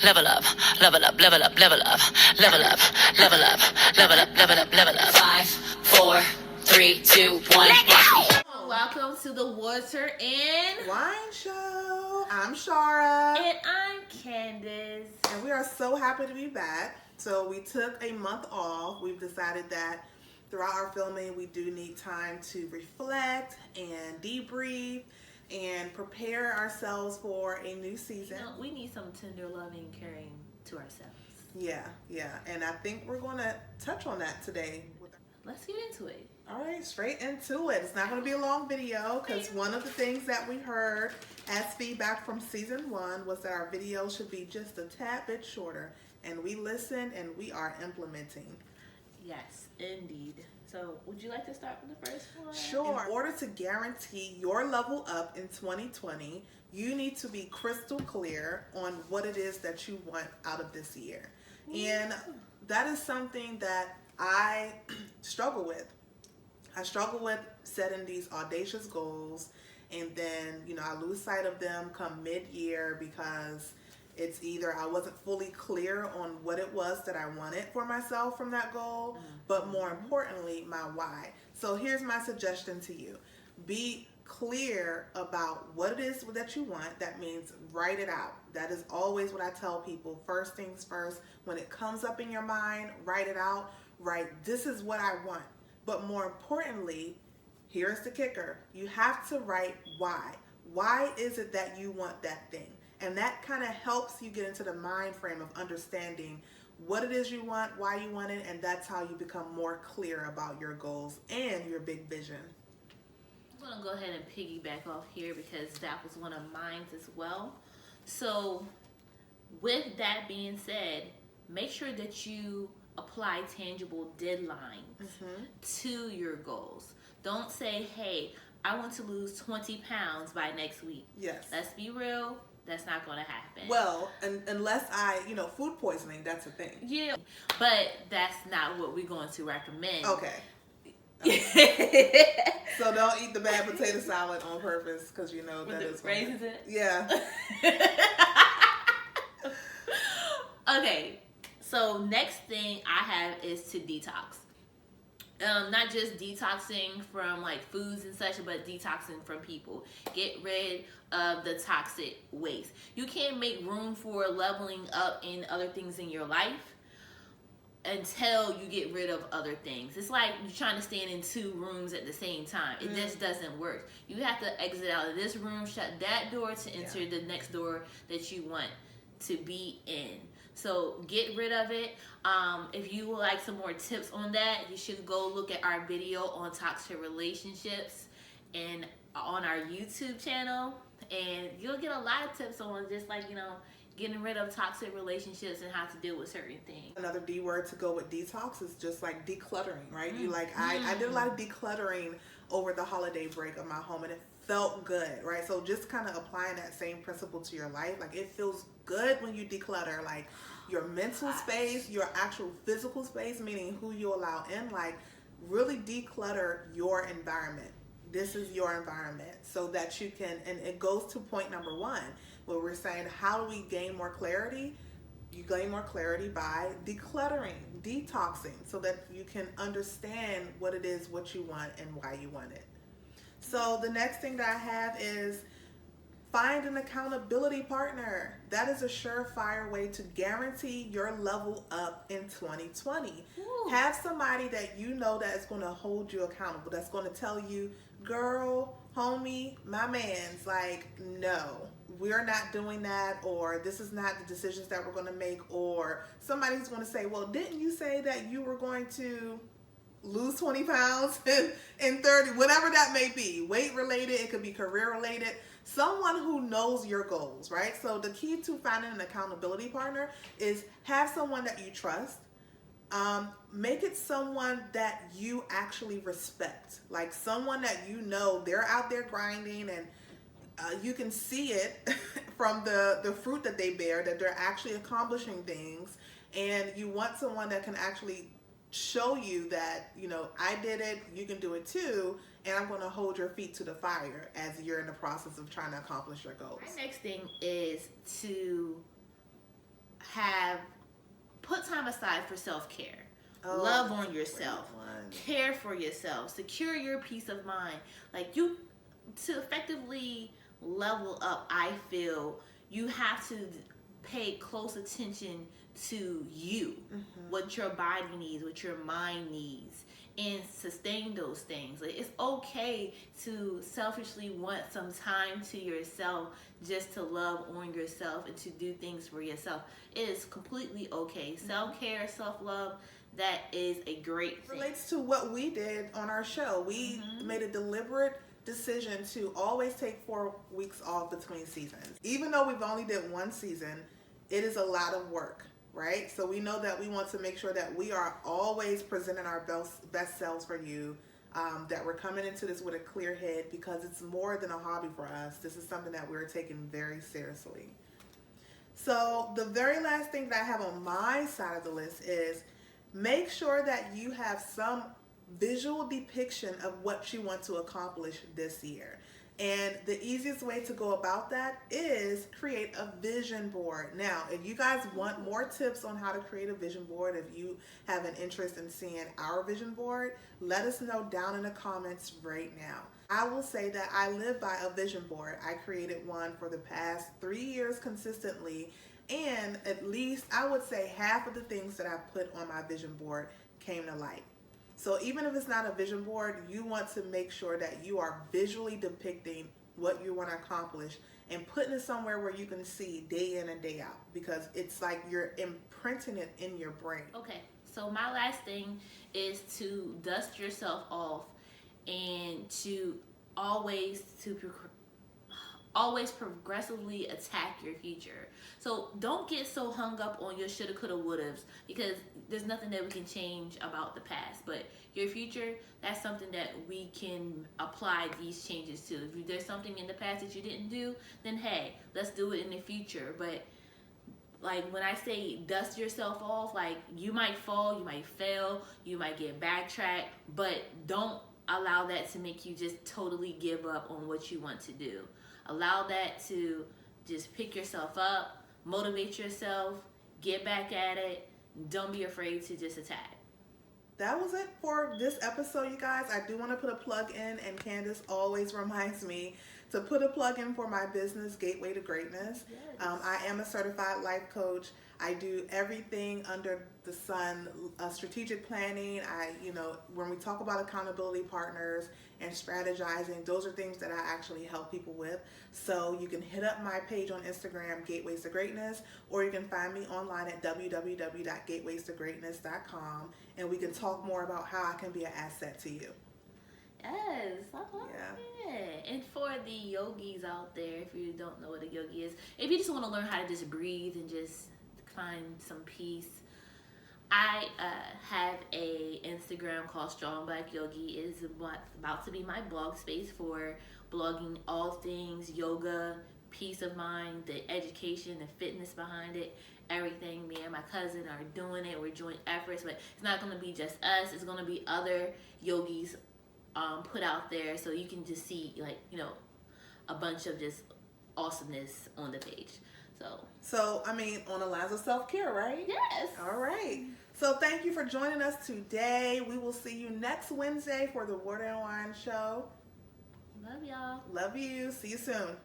Level up, level up, level up, level up, level up, level up, level up, level up, level up. 5, 4, 3, 2, 1. Welcome to the Water and Wine Show. I'm Shara. And I'm Candace. And we are so happy to be back. So we took a month off. We've decided that throughout our filming, we do need time to reflect and debrief and prepare ourselves for a new season. You know, we need some tender loving and caring to ourselves. Yeah. And I think we're going to touch on that today. Let's get into it. All right, straight into it. It's not going to be a long video because one of the things that we heard as feedback from season 1 was that our video should be just a tad bit shorter. And we listened and we are implementing. Yes, indeed. So, would you like to start with the first one? Sure. In order to guarantee your level up in 2020, you need to be crystal clear on what it is that you want out of this year. And that is something that I struggle with. I struggle with setting these audacious goals, and then, I lose sight of them come mid-year because it's either I wasn't fully clear on what it was that I wanted for myself from that goal, but more importantly, my why. So here's my suggestion to you. Be clear about what it is that you want. That means write it out. That is always what I tell people. First things first, when it comes up in your mind, write it out. Write, this is what I want. But more importantly, here's the kicker. You have to write why. Why is it that you want that thing? And that kind of helps you get into the mind frame of understanding what it is you want, why you want it, and that's how you become more clear about your goals and your big vision. I'm going to go ahead and piggyback off here because that was one of mine as well. So, with that being said, make sure that you apply tangible deadlines to your goals. Don't say, hey, I want to lose 20 pounds by next week. Yes. Let's be real. That's not going to happen. Well, unless food poisoning, that's a thing. Yeah, but that's not what we're going to recommend. Okay. So don't eat the bad potato salad on purpose because with that the is raisins in it? Yeah. Okay, so next thing I have is to detox. Not just detoxing from like foods and such, but detoxing from people. Get rid of the toxic waste. You can't make room for leveling up in other things in your life until you get rid of other things. It's like you're trying to stand in 2 rooms at the same time. It just doesn't work. You have to exit out of this room, shut that door to enter the next door that you want to be in. So get rid of it. If you would like some more tips on that, you should go look at our video on toxic relationships and on our YouTube channel. And you'll get a lot of tips on just like, getting rid of toxic relationships and how to deal with certain things. Another D word to go with detox is just like decluttering, right? I did a lot of decluttering over the holiday break of my home, and it felt good, right? So just kind of applying that same principle to your life. Like, it feels good when you declutter, like your mental space, your actual physical space, meaning who you allow in, like really declutter your environment. This is your environment so that you can, and it goes to point number 1, where we're saying, how do we gain more clarity? You gain more clarity by decluttering, detoxing, so that you can understand what it is, what you want, and why you want it. So the next thing that I have is find an accountability partner. That is a surefire way to guarantee your level up in 2020. Ooh. Have somebody that you know that is going to hold you accountable, that's going to tell you, girl, homie, my man's like, no, we're not doing that, or this is not the decisions that we're going to make, or somebody's going to say, well, didn't you say that you were going to lose 20 pounds in 30, whatever that may be, weight related, it could be career related, someone who knows your goals, right? So the key to finding an accountability partner is have someone that you trust. Make it someone that you actually respect, like someone that they're out there grinding, and you can see it from the fruit that they bear, that they're actually accomplishing things, and you want someone that can actually show you that, I did it, you can do it too, and I'm going to hold your feet to the fire as you're in the process of trying to accomplish your goals. My next thing is to put time aside for self-care. Oh, Love that's on a yourself. great one. Care for yourself. Secure your peace of mind. Like, you, to effectively level up, I feel you have to pay close attention to you, what your body needs, what your mind needs, and sustain those things. Like, it's okay to selfishly want some time to yourself, just to love on yourself and to do things for yourself. It is completely okay. Self-care, self-love, that is a great thing. Relates to what we did on our show. We made a deliberate decision to always take 4 weeks off between seasons. Even though we've only did one season, it is a lot of work, right? So we know that we want to make sure that we are always presenting our best selves for you, that we're coming into this with a clear head, because it's more than a hobby for us. This is something that we're taking very seriously. So the very last thing that I have on my side of the list is make sure that you have some visual depiction of what you want to accomplish this year. And the easiest way to go about that is create a vision board. Now, if you guys want more tips on how to create a vision board, if you have an interest in seeing our vision board, let us know down in the comments right now. I will say that I live by a vision board. I created one for the past 3 years consistently, and at least I would say half of the things that I put on my vision board came to light. So even if it's not a vision board, you want to make sure that you are visually depicting what you want to accomplish and putting it somewhere where you can see day in and day out, because it's like you're imprinting it in your brain. Okay, so my last thing is to dust yourself off and to always progressively attack your future. So don't get so hung up on your shoulda, coulda, wouldas, because there's nothing that we can change about the past. But your future, that's something that we can apply these changes to. If there's something in the past that you didn't do, then hey, let's do it in the future. But like, when I say dust yourself off, like, you might fall, you might fail, you might get backtracked, but don't allow that to make you just totally give up on what you want to do. Allow that to just pick yourself up, motivate yourself, get back at it. Don't be afraid to just attack. That was it for this episode, you guys. I do want to put a plug in, and Candace always reminds me to put a plug in for my business, Gateway to Greatness. Yes. I am a certified life coach. I do everything under the sun, strategic planning. When we talk about accountability partners and strategizing, those are things that I actually help people with. So you can hit up my page on Instagram, Gateways to Greatness, or you can find me online at www.gatewaystogreatness.com, and we can talk more about how I can be an asset to you. Yes, I love it. And for the yogis out there, if you don't know what a yogi is, if you just want to learn how to just breathe and just find some peace, I have a Instagram called Strong Black Yogi. It is about to be my blog space for blogging all things yoga, peace of mind, the education, the fitness behind it, everything. Me and my cousin are doing it. We're joint efforts, but it's not going to be just us. It's going to be other yogis put out there, so you can just see, like, a bunch of just awesomeness on the page. So I mean, on the lines of self-care, right? Yes. All right. So thank you for joining us today. We will see you next Wednesday for the Water and Wine Show. Love y'all. Love you. See you soon.